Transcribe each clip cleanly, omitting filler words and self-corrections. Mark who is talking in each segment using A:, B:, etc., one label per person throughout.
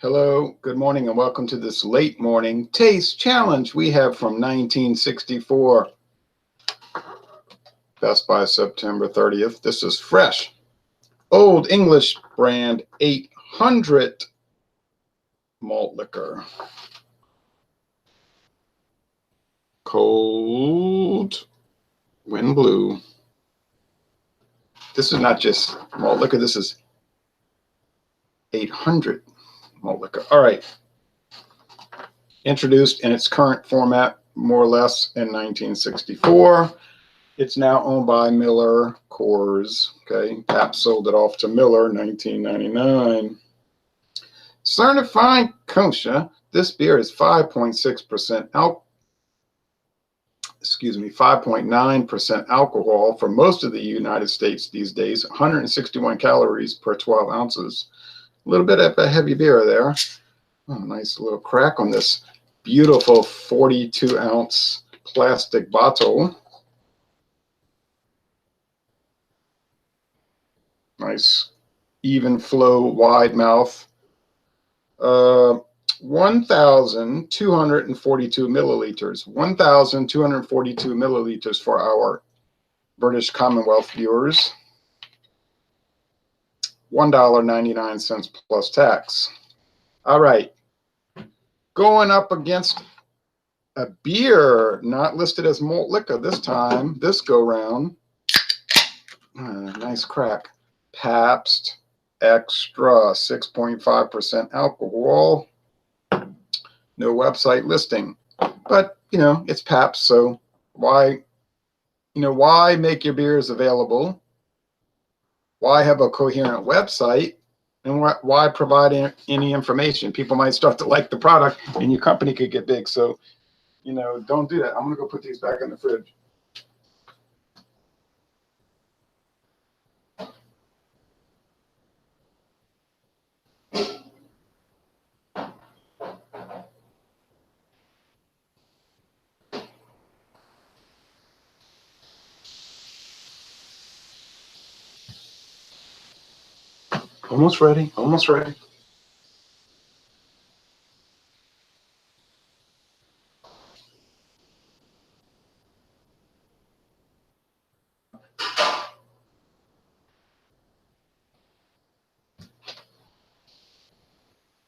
A: Hello, good morning, and welcome to this late morning taste challenge we have from 1964. Best by September 30th. This is fresh. Olde English Brand 800 Malt Liquor. Cold Wind Blue. This is not just malt liquor, this is 800 malt liquor. All right. Introduced in its current format, more or less, in 1964. It's now owned by MillerCoors. Okay, Pabst sold it off to Miller in 1999. Certified kosher. This beer is 5.6% alcohol. 5.9% alcohol for most of the United States these days. 161 calories per 12 ounces. A little bit of a heavy beer there. Oh, nice little crack on this beautiful 42-ounce plastic bottle. Nice, even flow, wide mouth. 1,242 milliliters. 1,242 milliliters for our British Commonwealth viewers. $1.99 plus tax. All right. Going up against a beer not listed as malt liquor this time, this go round. Nice crack. Pabst Extra, 6.5% alcohol. No website listing, but it's Pabst, so why make your beers available? Why have a coherent website? And why provide any information? People might start to like the product and your company could get big. So, don't do that. I'm going to go put these back in the fridge. Almost ready. Almost ready.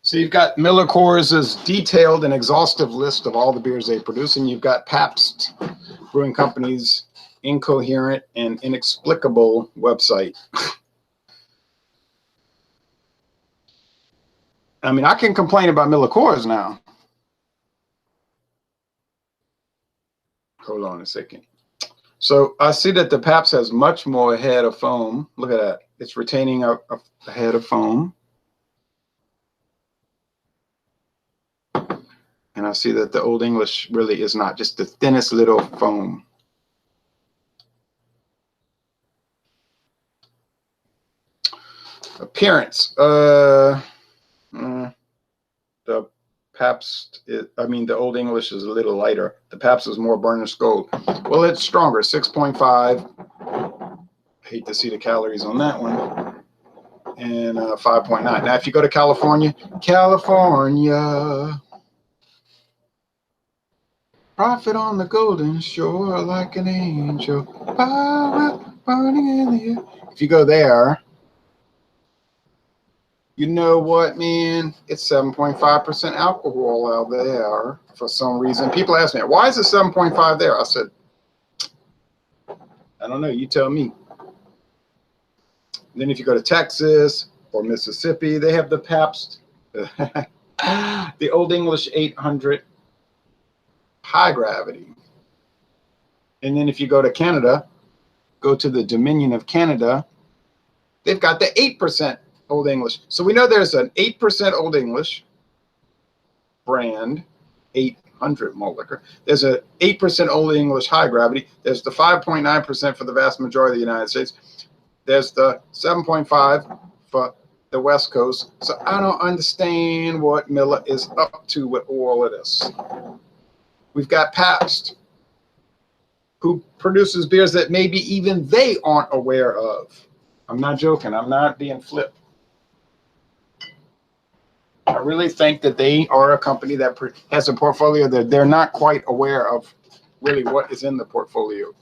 A: So you've got MillerCoors' detailed and exhaustive list of all the beers they produce, and you've got Pabst Brewing Company's incoherent and inexplicable website. I mean, I can complain about MillerCoors now. Hold on a second. So I see that the Pabst has much more head of foam. Look at that. It's retaining a head of foam. And I see that the Olde English really is not, just the thinnest little foam. Appearance. The Pabst, the Olde English is a little lighter. The Pabst is more burnished gold. Well, it's stronger, 6.5. Hate to see the calories on that one. And 5.9. Now, if you go to California, prophet on the golden shore like an angel, power burning in the air. If you go there, you know what, man? It's 7.5% alcohol out there for some reason. People ask me, why is it 7.5 there? I said, I don't know. You tell me. Then if you go to Texas or Mississippi, they have the Pabst, the Olde English 800 high gravity. And then if you go to Canada, go to the Dominion of Canada, they've got the 8% Olde English. So we know there's an 8% Olde English brand, 800 malt liquor. There's an 8% Olde English high gravity. There's the 5.9% for the vast majority of the United States. There's the 7.5 for the West Coast. So I don't understand what Miller is up to with all of this. We've got Pabst, who produces beers that maybe even they aren't aware of. I'm not joking. I'm not being flipped. I really think that they are a company that has a portfolio that they're not quite aware of really what is in the portfolio.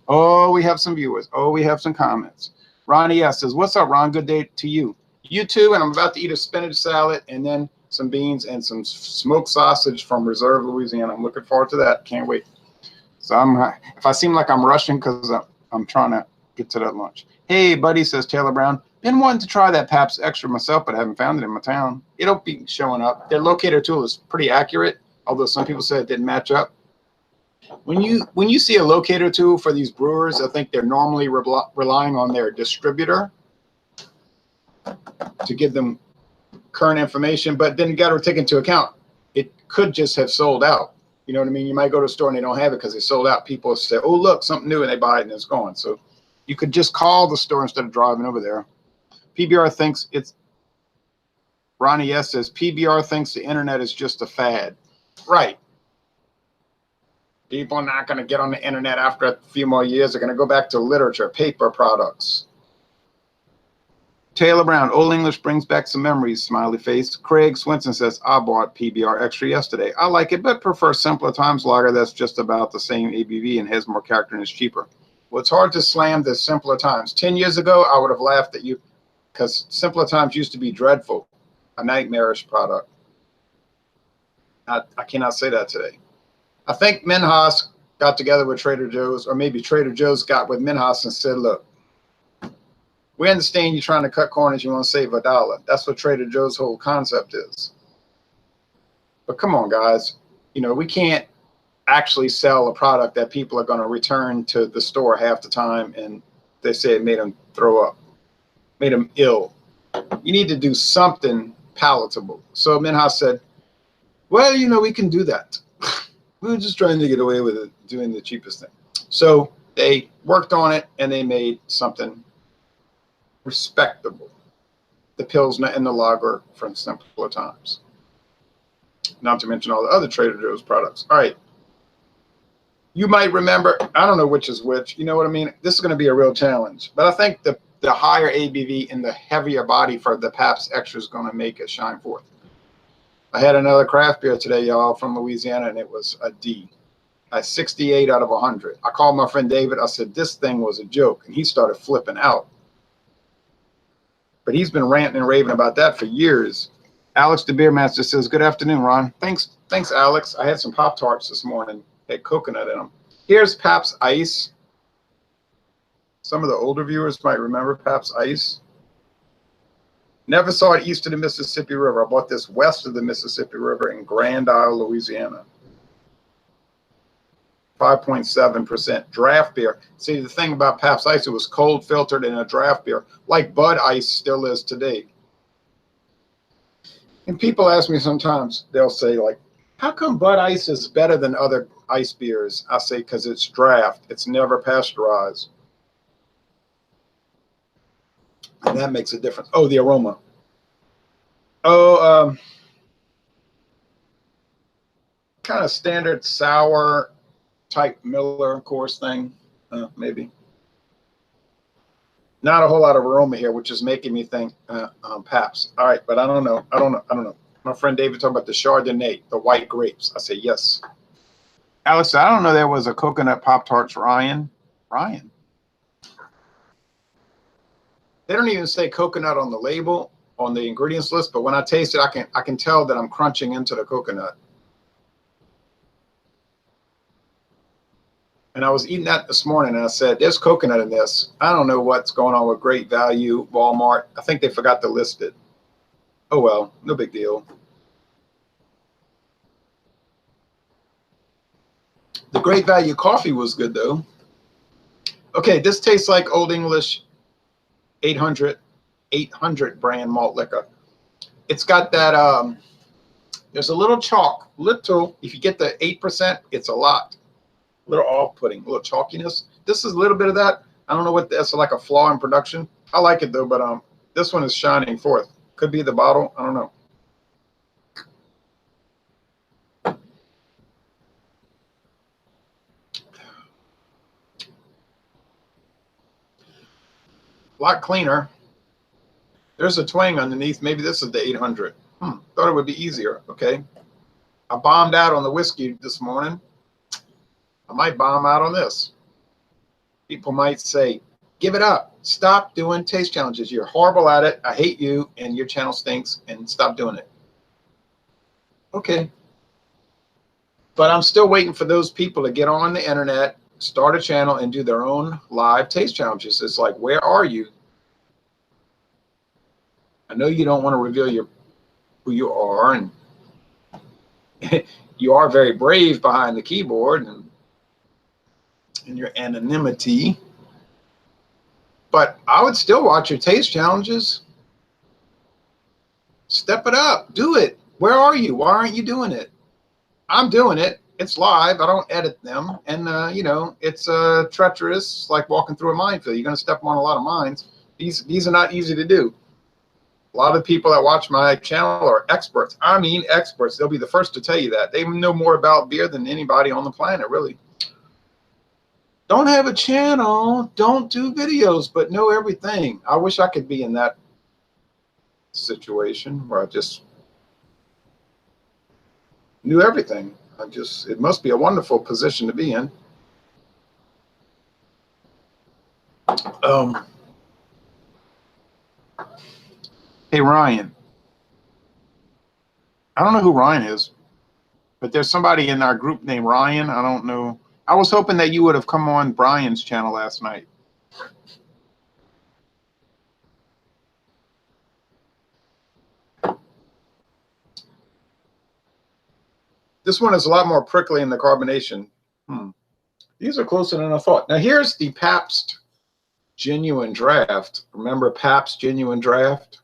A: Oh, we have some viewers. Oh, we have some comments. Ronnie S says, "What's up, Ron? Good day to you. You too." And I'm about to eat a spinach salad and then some beans and some smoked sausage from Reserve, Louisiana. I'm looking forward to that. Can't wait. So if I seem like I'm rushing because I'm trying to get to that lunch. Hey, buddy, says Taylor Brown. Been wanting to try that Pabst Extra myself, but I haven't found it in my town. It'll be showing up. Their locator tool is pretty accurate, although some people said it didn't match up. When you see a locator tool for these brewers, I think they're normally relying on their distributor to give them current information, but then you got to take into account it could just have sold out. You know what I mean? You might go to a store and they don't have it because they sold out. People say, "Oh, look, something new," and they buy it and it's gone. So you could just call the store instead of driving over there. PBR thinks it's Ronnie S says PBR thinks the internet is just a fad. Right. People are not going to get on the internet after a few more years. They're going to go back to literature, paper products. Taylor Brown, Old English brings back some memories, smiley face. Craig Swinson says, "I bought PBR Extra yesterday. I like it, but prefer Simpler Times Lager that's just about the same ABV and has more character and is cheaper." Well, it's hard to slam the Simpler Times. 10 years ago, I would have laughed at you because Simpler Times used to be dreadful, a nightmarish product. I cannot say that today. I think Minhas got together with Trader Joe's, or maybe Trader Joe's got with Minhas and said, "Look, we understand you're trying to cut corners. You want to save $1. That's what Trader Joe's whole concept is. But come on, guys. You know, we can't actually sell a product that people are going to return to the store half the time, and they say it made them throw up, made them ill. You need to do something palatable." So Minhas said, "Well, you know, we can do that. We're just trying to get away with it, doing the cheapest thing." So they worked on it, and they made something respectable. The Pilsner and the Lager from Simpler Times. Not to mention all the other Trader Joe's products. All right. You might remember, I don't know which is which. You know what I mean? This is going to be a real challenge. But I think the higher ABV and the heavier body for the Pabst Extra is going to make it shine forth. I had another craft beer today, y'all, from Louisiana, and it was a D. A 68 out of 100. I called my friend David. I said, "This thing was a joke." And he started flipping out. But he's been ranting and raving about that for years. Alex the Beer Master says, "Good afternoon, Ron." Thanks, Alex. I had some Pop-Tarts this morning. Had coconut in them. Here's Pabst Ice. Some of the older viewers might remember Pabst Ice. Never saw it east of the Mississippi River. I bought this west of the Mississippi River in Grand Isle, Louisiana. 5.7% draft beer. See, the thing about Pabst Ice, it was cold filtered in a draft beer, like Bud Ice still is today. And people ask me sometimes, they'll say, like, "How come Bud Ice is better than other ice beers?" I say, "Because it's draft. It's never pasteurized." And that makes a difference. Oh, the aroma. Oh, kind of standard sour type MillerCoors thing, maybe. Not a whole lot of aroma here, which is making me think Pabst. All right, but I don't know. My friend David talking about the Chardonnay, the white grapes. I say yes. Alex, I don't know there was a coconut Pop-Tarts Ryan. They don't even say coconut on the label, on the ingredients list, but when I taste it, I can tell that I'm crunching into the coconut. And I was eating that this morning, and I said, "There's coconut in this. I don't know what's going on with Great Value, Walmart. I think they forgot to list it. Oh, well, no big deal." The Great Value coffee was good, though. Okay, this tastes like Old English 800 brand malt liquor. It's got that, there's a little chalk. If you get the 8%, it's a lot. A little off-putting, a little chalkiness. This is a little bit of that. I don't know what that's like, a flaw in production. I like it though, but this one is shining forth. Could be the bottle. I don't know. A lot cleaner. There's a twang underneath. Maybe this is the 800. Thought thought it would be easier. Okay. I bombed out on the whiskey this morning. I might bomb out on this. People might say, give it up. Stop doing taste challenges. You're horrible at it. I hate you, and your channel stinks, and stop doing it. Okay. But I'm still waiting for those people to get on the internet, start a channel, and do their own live taste challenges. It's like, where are you? I know you don't want to reveal who you are, and you are very brave behind the keyboard and your anonymity. But I would still watch your taste challenges. Step it up. Do it. Where are you? Why aren't you doing it? I'm doing it. It's live. I don't edit them. And, you know, it's treacherous. It's like walking through a minefield. You're going to step on a lot of mines. These are not easy to do. A lot of people that watch my channel are experts. I mean experts. They'll be the first to tell you that. They know more about beer than anybody on the planet, really. Don't have a channel. Don't do videos, but know everything. I wish I could be in that situation where I just knew everything. It must be a wonderful position to be in. Hey, Ryan. I don't know who Ryan is, but there's somebody in our group named Ryan. I don't know. I was hoping that you would have come on Brian's channel last night. This one is a lot more prickly in the carbonation. These are closer than I thought. Now here's the Pabst Genuine Draft. Remember Pabst Genuine Draft?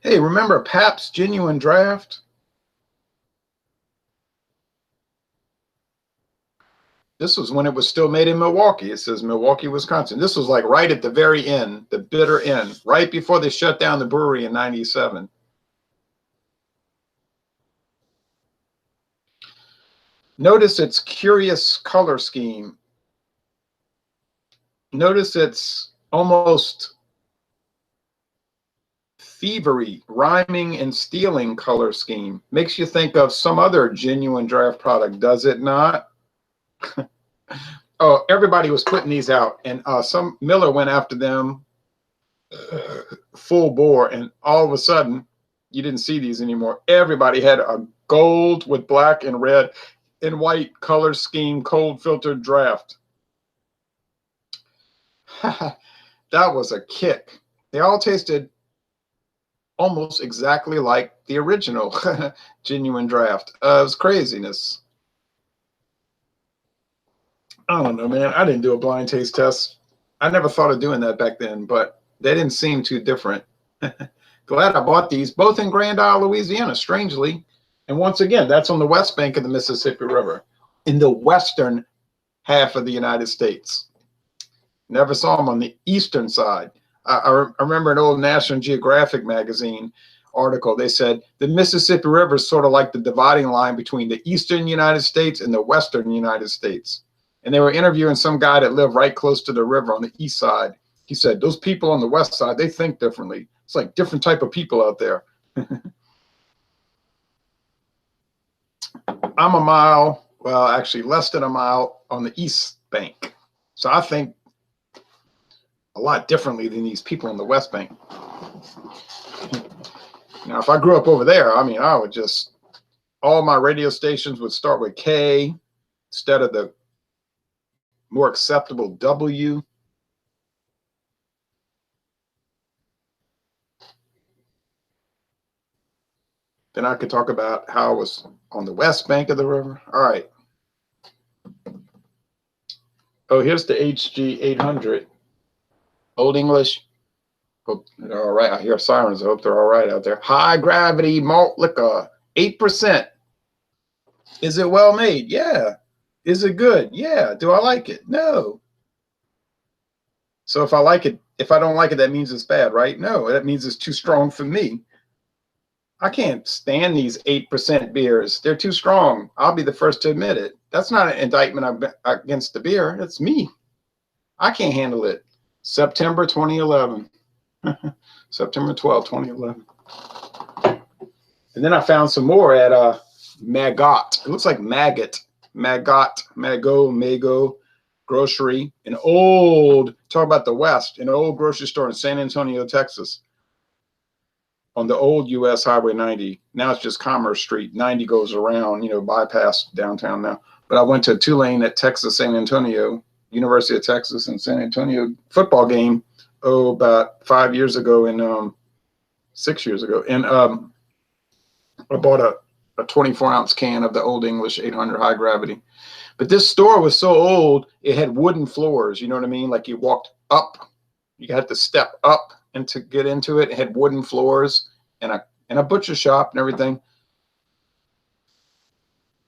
A: Hey, remember Pabst Genuine Draft? This was when it was still made in Milwaukee. It says Milwaukee, Wisconsin. This was like right at the very end, the bitter end, right before they shut down the brewery in '97. Notice its curious color scheme. Notice its almost thievery, rhyming and stealing color scheme. Makes you think of some other genuine draft product, does it not? Oh, everybody was putting these out, and some Miller went after them full bore, and all of a sudden, you didn't see these anymore. Everybody had a gold with black and red and white color scheme, cold filtered draft. That was a kick. They all tasted almost exactly like the original genuine draft. It was craziness. I don't know, man. I didn't do a blind taste test. I never thought of doing that back then, but they didn't seem too different. Glad I bought these, both in Grand Isle, Louisiana, strangely. And once again, that's on the west bank of the Mississippi River, in the western half of the United States. Never saw them on the eastern side. I remember an old National Geographic magazine article. They said the Mississippi River is sort of like the dividing line between the eastern United States and the western United States. And they were interviewing some guy that lived right close to the river on the east side. He said, those people on the west side, they think differently. It's like different type of people out there. I'm a mile, well, actually less than a mile on the east bank. So I think a lot differently than these people on the west bank. Now, if I grew up over there, I mean, I would just, all my radio stations would start with K instead of the more acceptable W. Then I could talk about how I was on the west bank of the river. All right. Oh, here's the HG 800. Olde English. Hope they're all right. I hear sirens. I hope they're all right out there. High gravity malt liquor, 8%. Is it well made? Yeah. Is it good? Yeah. Do I like it? No. So if I like it, if I don't like it, that means it's bad, right? No, that means it's too strong for me. I can't stand these 8% beers. They're too strong. I'll be the first to admit it. That's not an indictment against the beer. That's me. I can't handle it. September 2011. September 12, 2011. And then I found some more at Maggot. It looks like Maggot. Mago grocery. Talk about the West, an old grocery store in San Antonio, Texas, on the old US Highway 90. Now it's just Commerce Street. 90 goes around, bypass downtown now. But I went to Tulane at Texas, San Antonio, University of Texas and San Antonio football game, about 5 years ago and 6 years ago. And I bought a 24-ounce can of the Olde English 800 high gravity. But this store was so old, it had wooden floors. You know what I mean? Like you walked up, you had to step up and to get into it. It had wooden floors and a butcher shop and everything.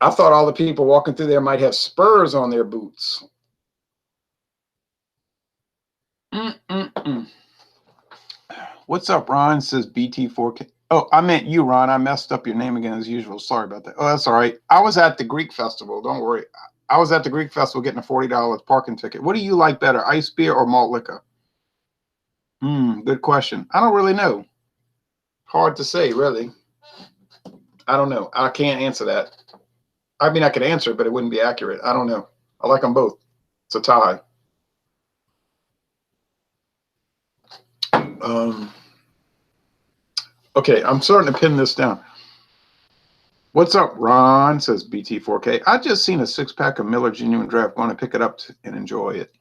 A: I thought all the people walking through there might have spurs on their boots. What's up, Ron? Says BT4K. Oh, I meant you, Ron. I messed up your name again as usual. Sorry about that. Oh, that's all right. I was at the Greek Festival. Don't worry. I was at the Greek Festival getting a $40 parking ticket. What do you like better, ice beer or malt liquor? Good question. I don't really know. Hard to say, really. I don't know. I can't answer that. I mean, I could answer, but it wouldn't be accurate. I don't know. I like them both. It's a tie. Okay, I'm starting to pin this down. What's up, Ron? Says BT4K. I just seen a 6-pack of Miller Genuine Draft. Going to pick it up and enjoy it.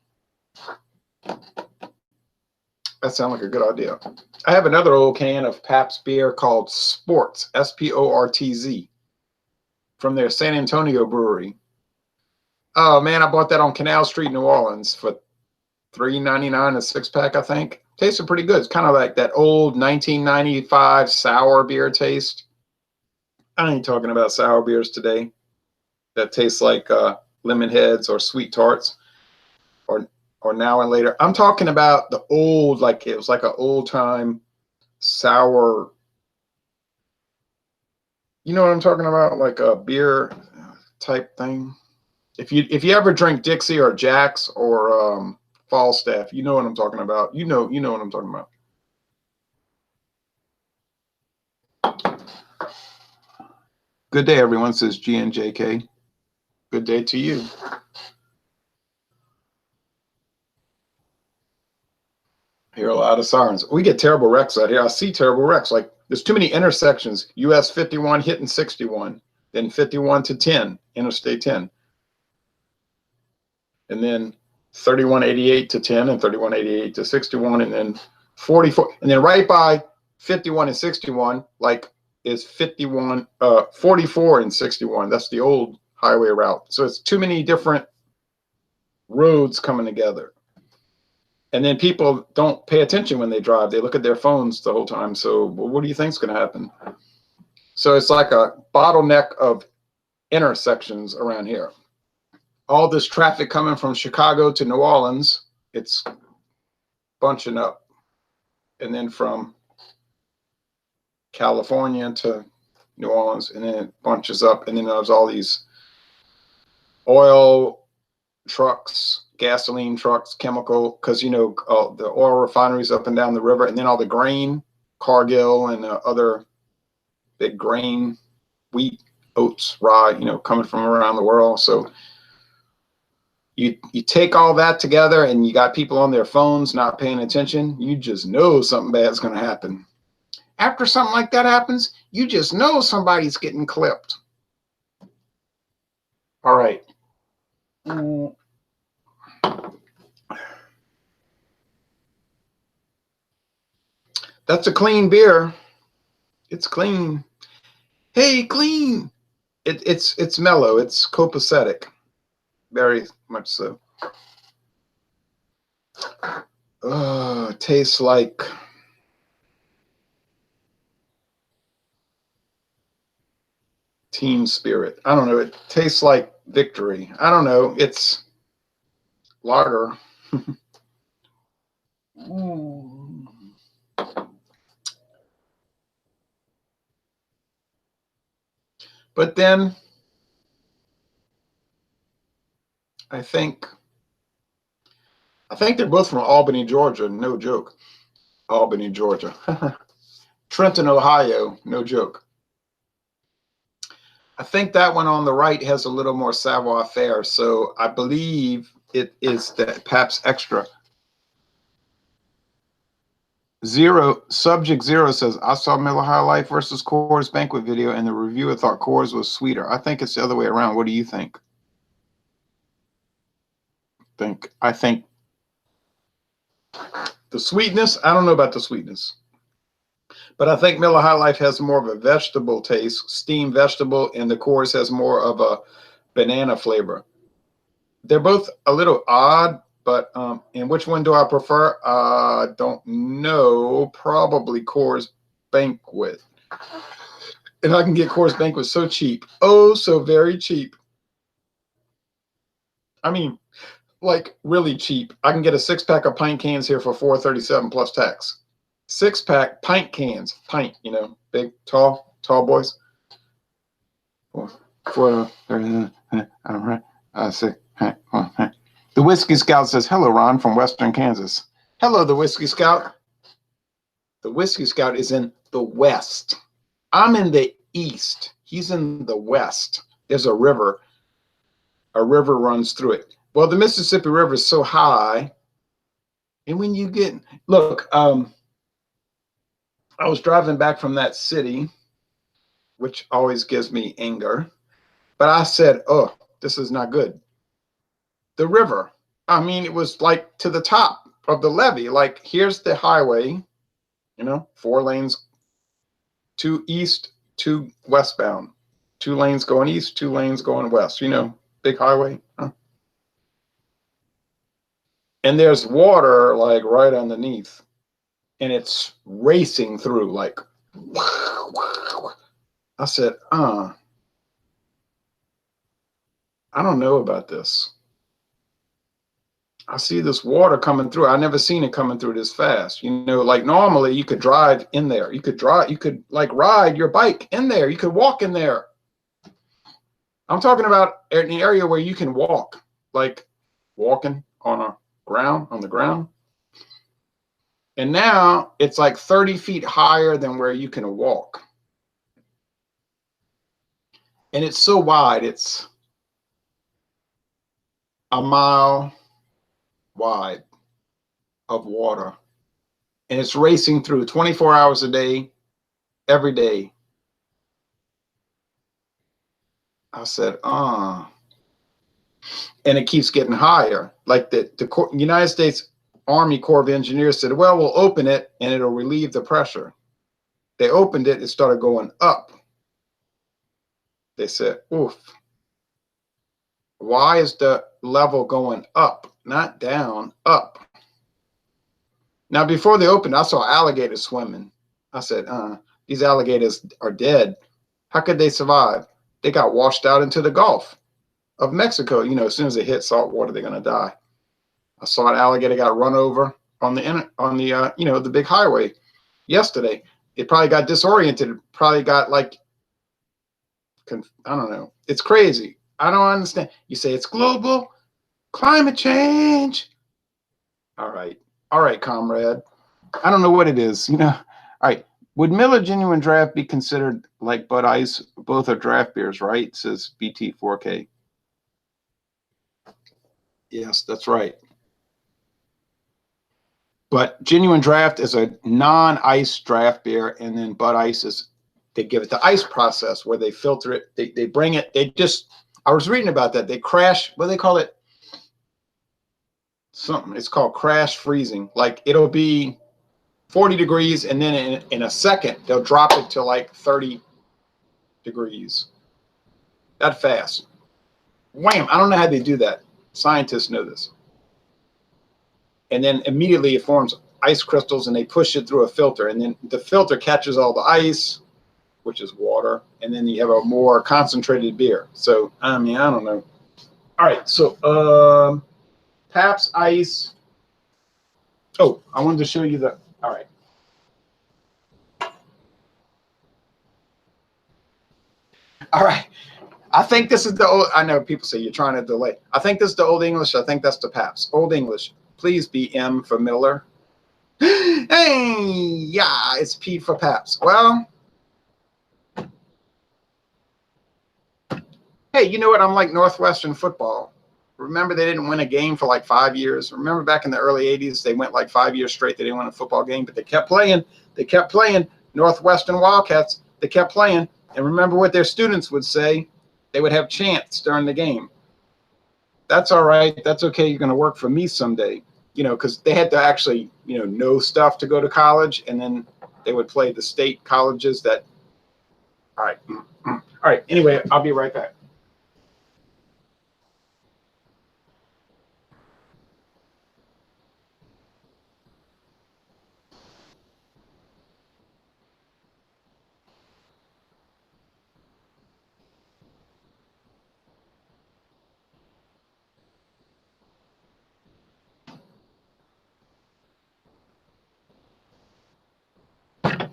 A: That sounds like a good idea. I have another old can of Pabst beer called Sports, Sportz, from their San Antonio brewery. Oh, man, I bought that on Canal Street, New Orleans for $3.99 a 6-pack, I think. Tasted pretty good. It's kind of like that old 1995 sour beer taste. I ain't talking about sour beers today that taste like lemon heads or sweet tarts or now and later. I'm talking about the old, like it was like an old time sour. You know what I'm talking about? Like a beer type thing. If you ever drink Dixie or Jack's or Falstaff, you know what I'm talking about. You know what I'm talking about. Good day, everyone, says GNJK. Good day to you. I hear a lot of sirens. We get terrible wrecks out here. I see terrible wrecks. Like there's too many intersections. US 51 hitting 61, then 51 to 10, Interstate 10. And then 3188 to 10 and 3188 to 61 and then 44. And then right by 51 and 61, like is 44 and 61. That's the old highway route. So it's too many different roads coming together. And then people don't pay attention when they drive. They look at their phones the whole time. So what do you think is going to happen? So it's like a bottleneck of intersections around here. All this traffic coming from Chicago to New Orleans, it's bunching up. And then from California to New Orleans, and then it bunches up. And then there's all these oil trucks, gasoline trucks, chemical, because, the oil refineries up and down the river, and then all the grain, Cargill and other big grain, wheat, oats, rye, coming from around the world. So you take all that together and you got people on their phones not paying attention, you just know something bad's going to happen. After something like that happens, you just know somebody's getting clipped. All right. That's a clean beer. It's clean. Hey, clean. It's mellow. It's copacetic. Very much so. It tastes like team spirit. I don't know. It tastes like victory. I don't know. It's lager. But then I think they're both from Albany, Georgia. No joke. Albany, Georgia. Trenton, Ohio. No joke. I think that one on the right has a little more savoir-faire, so I believe it is the Pabst Extra. Subject Zero says, I saw Miller High Life versus Coors Banquet video, and the reviewer thought Coors was sweeter. I think it's the other way around. What do you think? I think the sweetness, I don't know about the sweetness, but I think Miller High Life has more of a vegetable taste, steamed vegetable, and the Coors has more of a banana flavor. They're both a little odd, but and which one do I prefer? Don't know. Probably Coors Banquet. And I can get Coors Banquet so cheap. Oh, so very cheap. I mean, like really cheap. I can get a 6-pack of pint cans here for $4.37 plus tax. 6-pack pint cans. Pint, you know, big, tall boys. The Whiskey Scout says, hello, Ron from Western Kansas. Hello, the Whiskey Scout. The Whiskey Scout is in the West. I'm in the East. He's in the West. There's a river. A river runs through it. Well, the Mississippi River is so high. And when you get, look, I was driving back from that city, which always gives me anger. But I said, oh, this is not good. The river, I mean, it was like to the top of the levee. Like, here's the highway, you know, 4 lanes, 2 east, 2 westbound, 2 lanes going east, 2 lanes going west, you know, big highway. Huh? And there's water like right underneath, and it's racing through like, I said, I don't know about this. I see this water coming through. I never seen it coming through this fast. You know, like normally you could drive in there. You could like ride your bike in there. You could walk in there. I'm talking about an area where you can walk, like walking on the ground. And now it's like 30 feet higher than where you can walk. And it's so wide, it's a mile wide of water. And it's racing through 24 hours a day, every day. I said, And it keeps getting higher. Like the United States Army Corps of Engineers said, well, we'll open it and it'll relieve the pressure. They opened it, it started going up. They said, oof. Why is the level going up, not down, up? Now, before they opened, I saw alligators swimming. I said, these alligators are dead. How could they survive? They got washed out into the Gulf of Mexico. You know, as soon as they hit salt water, they're going to die. I saw an alligator got run over on the you know, the big highway yesterday. It probably got disoriented. Probably got like, I don't know. It's crazy. I don't understand. You say it's global climate change. All right, comrade. I don't know what it is. You know. All right. Would Miller Genuine Draft be considered like Bud Ice? Both are draft beers, right? Says BT4K. Yes, that's right. But Genuine Draft is a non-ice draft beer, and then Bud Ice is, they give it the ice process where they filter it. They bring it. I was reading about that. They crash. What do they call it? Something. It's called crash freezing. Like it'll be 40 degrees, and then in a second they'll drop it to like 30 degrees. That fast. Wham! I don't know how they do that. Scientists know this. And then immediately it forms ice crystals, and they push it through a filter, and then the filter catches all the ice, which is water, and then you have a more concentrated beer. So I mean, I don't know. All right, so Pabst Ice. Oh, I wanted to show you the. All right. All right. I think this is the old. I know people say you're trying to delay. I think this is the Olde English. I think that's the Pabst. Olde English. Please be M for Miller. Hey, yeah, it's P for Pabst. Well, hey, you know what? I'm like Northwestern football. Remember, they didn't win a game for like 5 years. Remember back in the early 80s, they went like 5 years straight. They didn't win a football game, but they kept playing. They kept playing. Northwestern Wildcats, they kept playing. And remember what their students would say? They would have chants during the game. That's all right. That's okay. You're going to work for me someday. You know, because they had to actually, know stuff to go to college. And then they would play the state colleges that. All right. All right. Anyway, I'll be right back.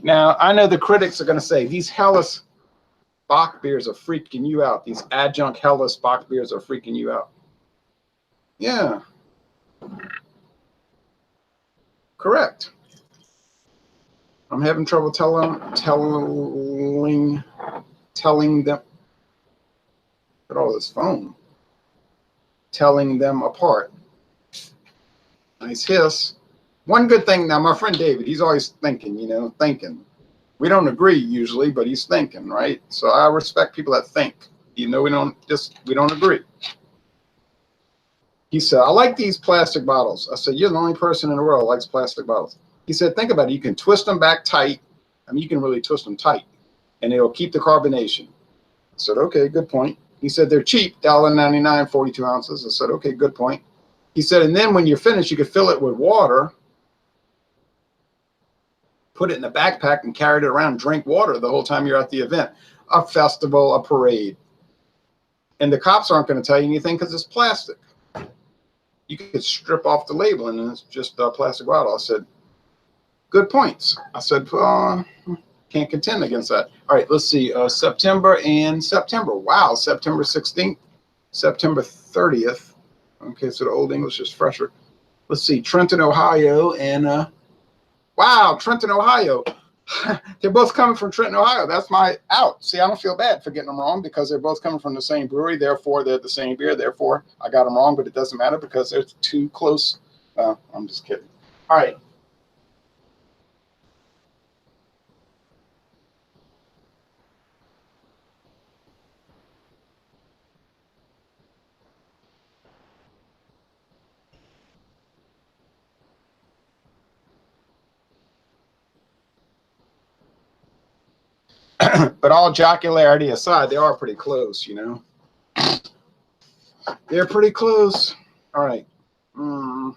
A: Now, I know the critics are going to say these Helles Bock beers are freaking you out. These adjunct Helles Bock beers are freaking you out. Yeah, correct. I'm having trouble telling them. At all this phone. Telling them apart. Nice hiss. One good thing now, my friend David, he's always thinking, thinking. We don't agree usually, but he's thinking, right? So I respect people that think, even though we don't agree. He said, I like these plastic bottles. I said, you're the only person in the world that likes plastic bottles. He said, think about it. You can twist them back tight. I mean, you can really twist them tight, and it'll keep the carbonation. I said, okay, good point. He said, they're cheap, $1.99, 42 ounces. I said, okay, good point. He said, and then when you're finished, you could fill it with water, put it in a backpack, and carry it around, drink water the whole time you're at the event, a festival, a parade. And the cops aren't going to tell you anything because it's plastic. You could strip off the label and it's just a plastic bottle. I said, good points. I said, can't contend against that. All right, let's see. September. Wow, September 16th, September 30th. Okay, so the Olde English is fresher. Let's see, Trenton, Ohio, and wow, Trenton, Ohio. They're both coming from Trenton, Ohio. That's my out. See, I don't feel bad for getting them wrong because they're both coming from the same brewery. Therefore, they're the same beer. Therefore, I got them wrong, but it doesn't matter because they're too close. I'm just kidding. All right. But all jocularity aside, they are pretty close, They're pretty close. All right. Now,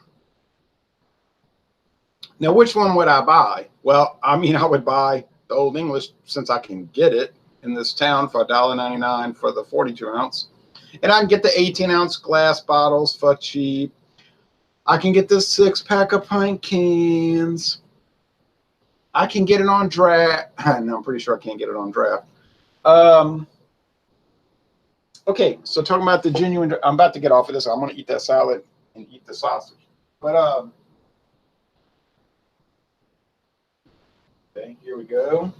A: which one would I buy? Well, I mean, I would buy the Olde English since I can get it in this town for $1.99 for the 42 ounce. And I can get the 18-ounce glass bottles for cheap. I can get this 6-pack of pint cans. I can get it on draft. No, I'm pretty sure I can't get it on draft. Okay, so talking about the genuine, I'm about to get off of this. I'm going to eat that salad and eat the sausage. But okay, here we go.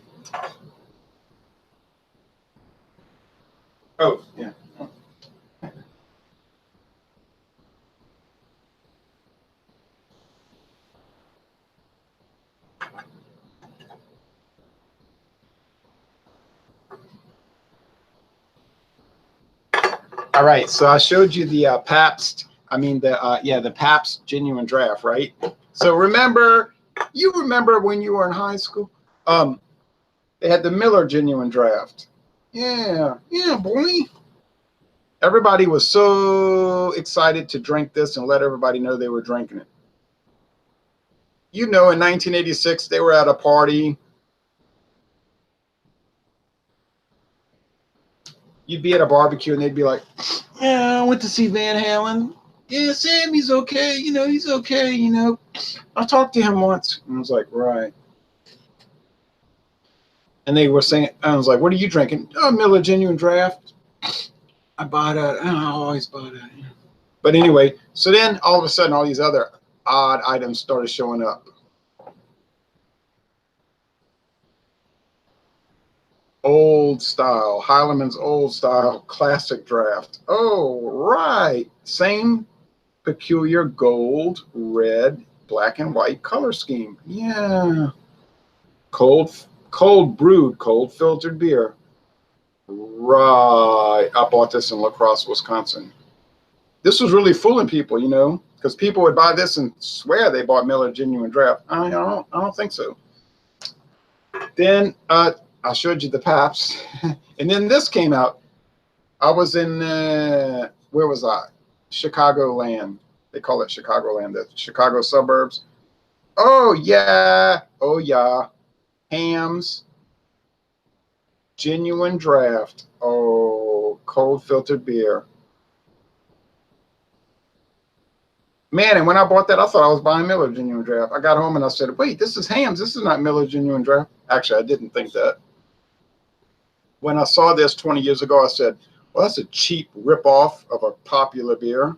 A: Oh, yeah. All right, so I showed you the Pabst. I mean the Pabst Genuine Draft, right? So you remember when you were in high school? They had the Miller Genuine Draft. Yeah, boy. Everybody was so excited to drink this and let everybody know they were drinking it. In 1986, they were at a party. You'd be at a barbecue and they'd be like, yeah, I went to see Van Halen. Yeah, Sammy's okay. He's okay. I talked to him once. And I was like, right. And they were saying, I was like, what are you drinking? Oh, Miller Genuine Draft. I bought it. I always bought it. But anyway, so then all of a sudden, all these other odd items started showing up. Old style, Heileman's Old Style Classic Draft. Oh, right. Same peculiar gold, red, black, and white color scheme. Yeah. Cold brewed, cold filtered beer. Right. I bought this in La Crosse, Wisconsin. This was really fooling people, you know, because people would buy this and swear they bought Miller Genuine Draft. I don't think so. Then I showed you the Pabst, and then this came out. I was in where was I? Chicagoland. They call it Chicagoland, the Chicago suburbs. Oh yeah, oh yeah. Hams, Genuine Draft. Oh, cold filtered beer. Man, and when I bought that, I thought I was buying Miller Genuine Draft. I got home and I said, wait, this is Hams. This is not Miller Genuine Draft. Actually, I didn't think that. When I saw this 20 years ago, I said, well, that's a cheap ripoff of a popular beer.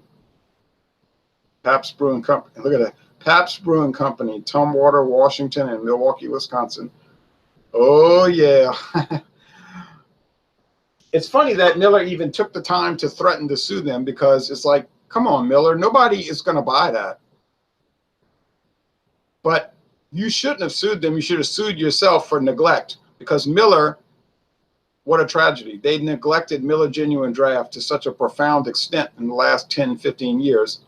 A: Pabst Brewing Company. Look at that. Pabst Brewing Company, Tumwater, Washington, and Milwaukee, Wisconsin. Oh, yeah. It's funny that Miller even took the time to threaten to sue them, because it's like, come on, Miller, nobody is going to buy that. But you shouldn't have sued them. You should have sued yourself for neglect, because Miller, what a tragedy. They neglected Miller Genuine Draft to such a profound extent in the last 10, 15 years.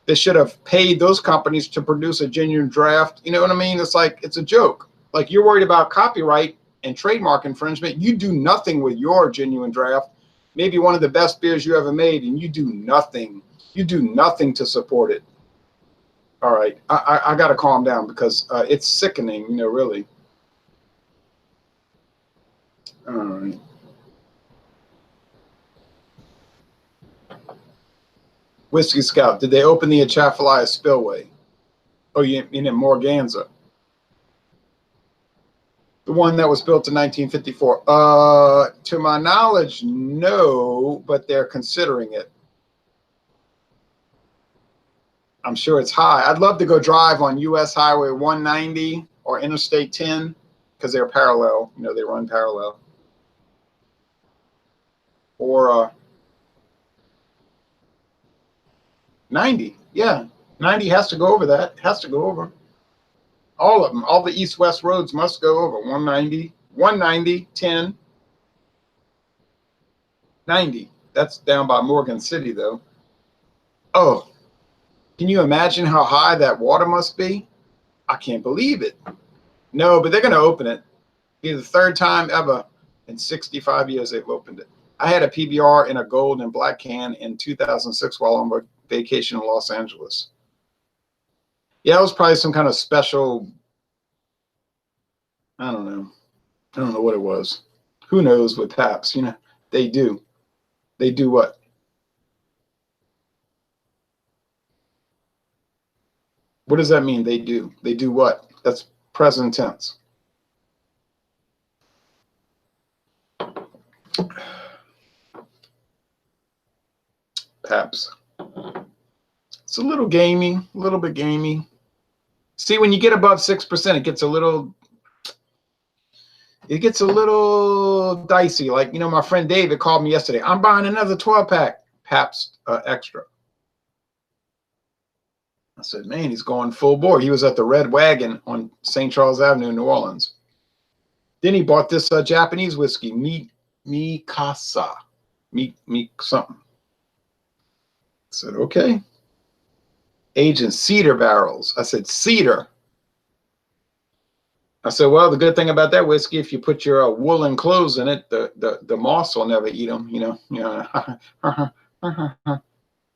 A: They should have paid those companies to produce a genuine draft. You know what I mean? It's like, it's a joke. Like, you're worried about copyright and trademark infringement. You do nothing with your genuine draft. Maybe one of the best beers you ever made, and you do nothing. You do nothing to support it. All right. I got to calm down, because it's sickening, you know, really. All right. Whiskey Scout. Did they open the Atchafalaya Spillway? Oh, you mean in Morganza? The one that was built in 1954. To my knowledge, no, but they're considering it. I'm sure it's high. I'd love to go drive on US Highway 190 or Interstate 10, because they're parallel. You know, they run parallel. Or 90. Yeah, 90 has to go over that. Has to go over. All of them. All the east-west roads must go over 190, 190, 10, 90. That's down by Morgan City, though. Oh, can you imagine how high that water must be? I can't believe it. No, but they're going to open it. It'll be the third time ever in 65 years they've opened it. I had a PBR in a gold and black can in 2006 while on vacation in Los Angeles. Yeah, it was probably some kind of special, I don't know. I don't know what it was. Who knows with Pabst, you know, they do. They do what? What does that mean? They do. They do what? That's present tense. Pabst. It's a little gamey, a little bit gamey. See, when you get above 6%, it gets a little dicey. Like, you know, my friend David called me yesterday. I'm buying another 12-pack Pabst Extra. I said, man, he's going full bore. He was at the Red Wagon on St. Charles Avenue in New Orleans. Then he bought this Japanese whiskey, Mikasa. Something. I said, okay. Aged in cedar barrels. I said, cedar. I said, well, the good thing about that whiskey, if you put your woolen clothes in it, the moss will never eat them, you know. You know.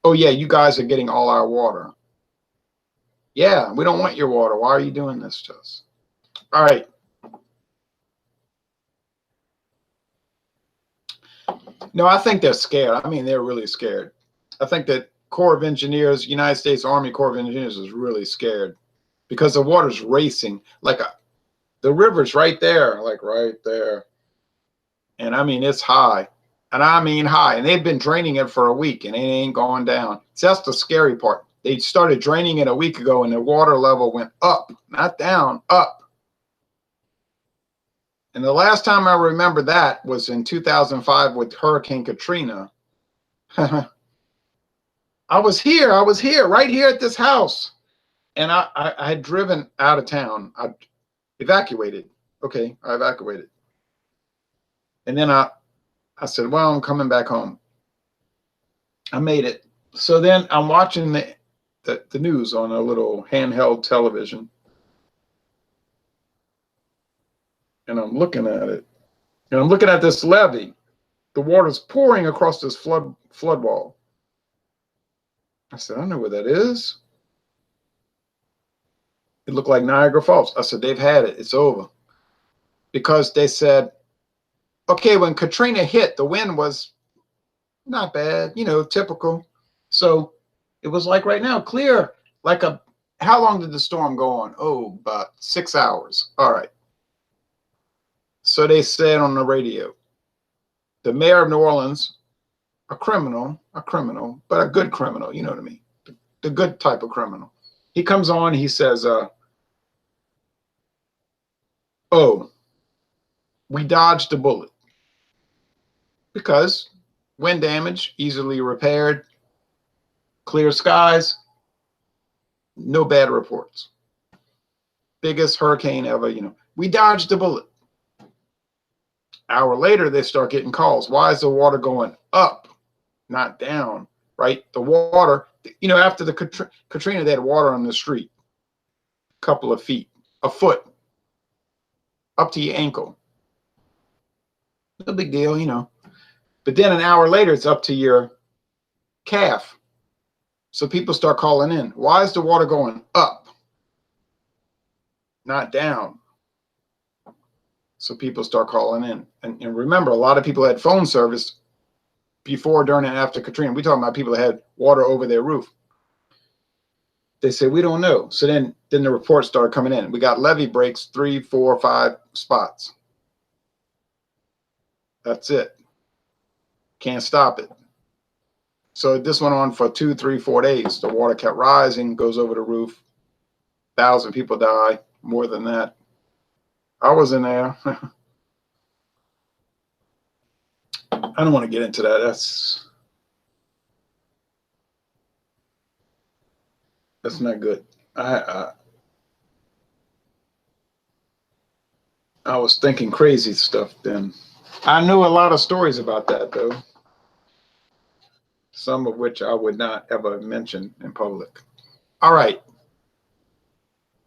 A: Oh, yeah, you guys are getting all our water. Yeah, we don't want your water. Why are you doing this to us? All right. No, I think they're scared. I mean, they're really scared. I think that Corps of Engineers, United States Army Corps of Engineers, is really scared, because the water's racing. Like the river's right there, like right there. And I mean, it's high. And I mean high. And they've been draining it for a week, and it ain't going down. So that's the scary part. They started draining it a week ago, and the water level went up, not down, up. And the last time I remember that was in 2005 with Hurricane Katrina. I was here, right here at this house. And I had driven out of town. I evacuated. Okay, I evacuated. And then I said, well, I'm coming back home. I made it. So then I'm watching the news on a little handheld television. And I'm looking at it. And I'm looking at this levee. The water's pouring across this flood wall. I said, I know where that is. It looked like Niagara Falls. I said, they've had it. It's over. Because they said, okay, when Katrina hit, the wind was not bad, you know, typical. So it was like right now, clear, like how long did the storm go on? Oh, about 6 hours. All right. So they said on the radio, the mayor of New Orleans, a criminal, but a good criminal, you know what I mean? The good type of criminal. He comes on, he says, oh, we dodged a bullet. Because wind damage, easily repaired, clear skies, no bad reports. Biggest hurricane ever, you know. We dodged a bullet. Hour later, they start getting calls. Why is the water going up, not down, right? The water, you know, after the Katrina, they had water on the street, a couple of feet, a foot, up to your ankle. No big deal, you know. But then an hour later, it's up to your calf. So people start calling in. Why is the water going up, not down? So people start calling in. And remember, a lot of people had phone service before, during, and after Katrina. We're talking about people that had water over their roof. They said, we don't know. So then the reports started coming in. We got levee breaks, 3, 4, 5 spots. That's it. Can't stop it. So this went on for 2, 3, 4 days. The water kept rising, goes over the roof. 1,000 people die, more than that. I was in there. I don't want to get into that. That's not good. I was thinking crazy stuff then. I knew a lot of stories about that, though. Some of which I would not ever mention in public. All right.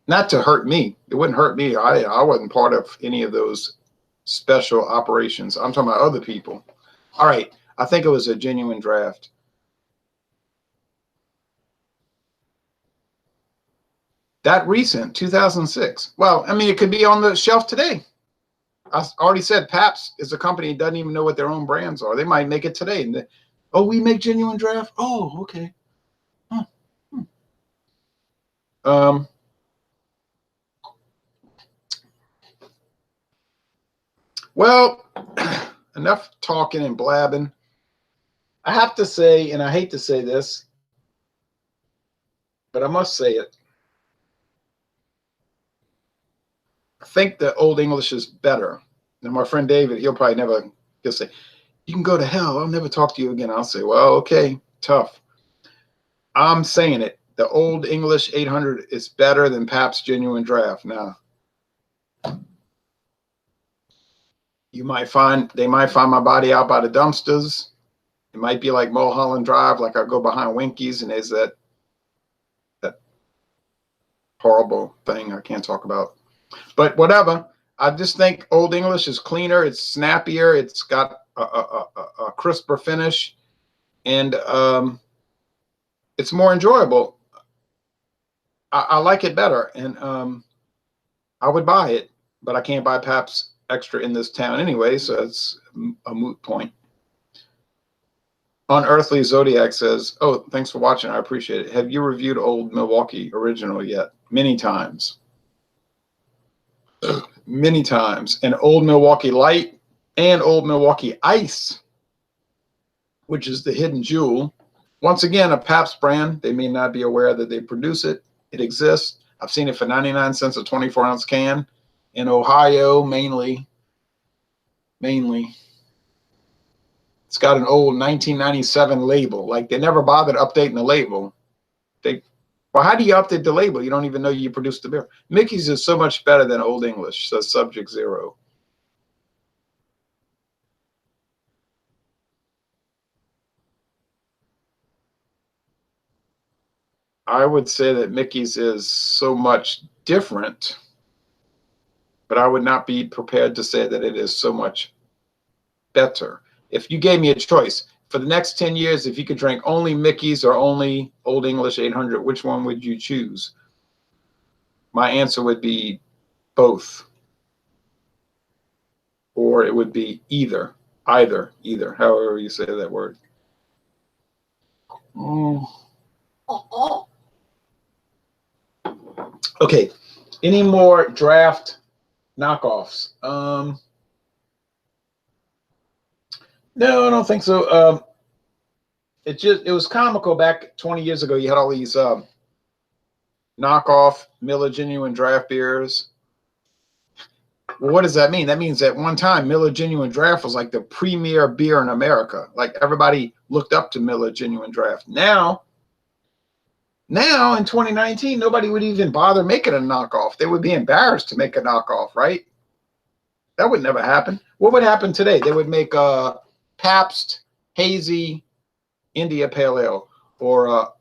A: Not to hurt me. It wouldn't hurt me. I wasn't part of any of those special operations. I'm talking about other people. All right. I think it was a genuine draft. That recent, 2006. Well, I mean, it could be on the shelf today. I already said Pabst is a company that doesn't even know what their own brands are. They might make it today. And oh, we make genuine draft? Oh, okay. Well, enough talking and blabbing. I have to say, and I hate to say this, but I must say it. I think the Old English is better. Now, my friend David, he'll say, you can go to hell. I'll never talk to you again. I'll say, well, okay, tough. I'm saying it. The Old English 800 is better than Pabst Genuine Draft. Now, they might find my body out by the dumpsters. It might be like Mulholland Drive, like I go behind Winkies and there's that horrible thing I can't talk about. But whatever. I just think Old English is cleaner. It's snappier. It's got a crisper finish, and it's more enjoyable. I like it better, and I would buy it, but I can't buy Pabst Extra in this town anyway, so it's a moot point. Unearthly Zodiac says, oh, thanks for watching. I appreciate it. Have you reviewed Old Milwaukee Original yet? Many times. Many times. And Old Milwaukee Light and Old Milwaukee Ice, which is the hidden jewel. Once again, a Pabst brand. They may not be aware that they produce it. It exists. I've seen it for 99 cents a 24-ounce can in Ohio, mainly. mainly. It's got an old 1997 label. Like they never bothered updating the label. Well, how do you update the label? You don't even know you produced the beer. Mickey's is so much better than Old English, says Subject Zero. I would say that Mickey's is so much different, but I would not be prepared to say that it is so much better. If you gave me a choice for the next 10 years, if you could drink only Mickey's or only Old English 800, which one would you choose? My answer would be both. Or it would be either, however you say that word. Okay, any more draft knockoffs? No, I don't think so. It was comical back 20 years ago. You had all these knockoff Miller Genuine draft beers. Well, what does that mean? That means at one time Miller Genuine Draft was like the premier beer in America. Like everybody looked up to Miller Genuine Draft. Now in 2019, nobody would even bother making a knockoff. They would be embarrassed to make a knockoff, right? That would never happen. What would happen today? They would make a Pabst Hazy India Pale Ale or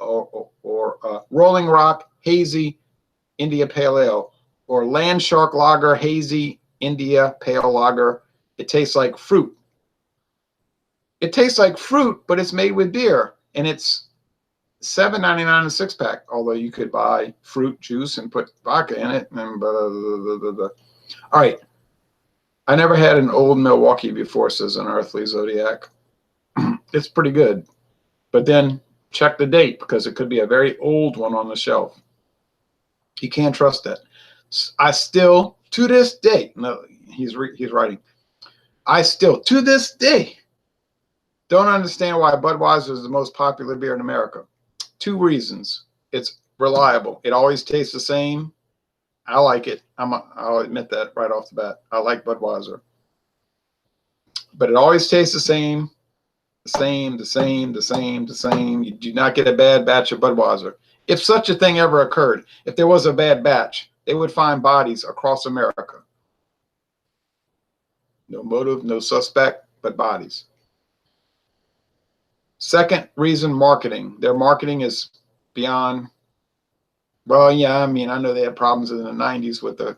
A: Rolling Rock Hazy India Pale Ale or Land Shark Lager Hazy India Pale Lager. It tastes like fruit. It tastes like fruit, but it's made with beer, and it's $7.99 a six-pack. Although you could buy fruit juice and put vodka in it. And blah, blah, blah, blah, blah. All right. I never had an old Milwaukee before, says an Earthly Zodiac. It's pretty good. But then check the date because it could be a very old one on the shelf. You can't trust that. I still, to this day, no, he's writing. I still, to this day, don't understand why Budweiser is the most popular beer in America. Two reasons. It's reliable. It always tastes the same. I like it. I'll admit that right off the bat. I like Budweiser. But it always tastes the same. The same. You do not get a bad batch of Budweiser. If such a thing ever occurred, if there was a bad batch, they would find bodies across America. No motive, no suspect, but bodies. Second reason, marketing. Their marketing is beyond, well, yeah, I mean, I know they had problems in the 90s with the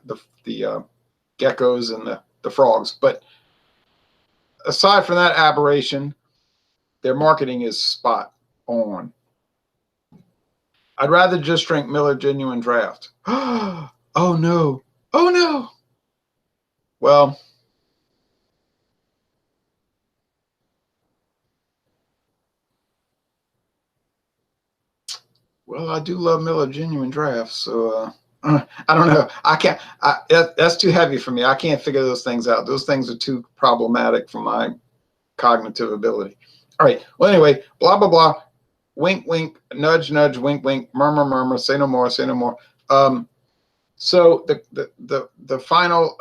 A: geckos and the frogs, but aside from that aberration, their marketing is spot on. I'd rather just drink Miller Genuine Draft. Oh, no. Oh, no. Well, I do love Miller Genuine Draft, so I don't know. I can't. That's too heavy for me. I can't figure those things out. Those things are too problematic for my cognitive ability. All right. Well, anyway, blah, blah, blah. Wink, wink, nudge, nudge, wink, wink, murmur, murmur, say no more, say no more. So the final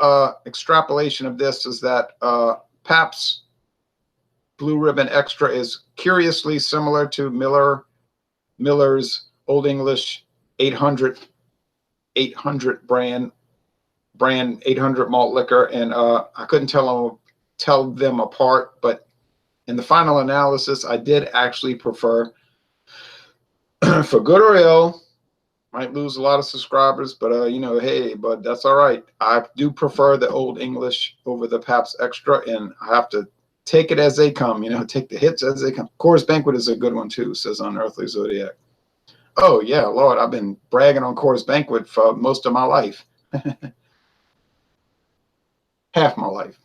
A: extrapolation of this is that Pabst Blue Ribbon Extra is curiously similar to Miller's Old English 800 brand 800 malt liquor, and I couldn't tell them apart, but in the final analysis, I did actually prefer, for good or ill, might lose a lot of subscribers, but you know, hey, but that's all right. I do prefer the Old English over the Pabst Extra, and I have to take it as they come, you know, take the hits as they come. Coors Banquet is a good one too, says Unearthly Zodiac. Oh yeah, Lord, I've been bragging on Coors Banquet for most of my life. Half my life,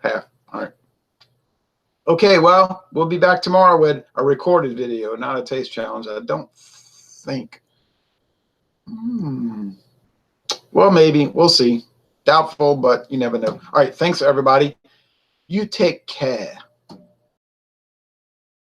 A: half. All right. Okay, well, we'll be back tomorrow with a recorded video, not a taste challenge. I don't think. Well, maybe. We'll see. Doubtful, but you never know. All right, thanks, everybody. You take care.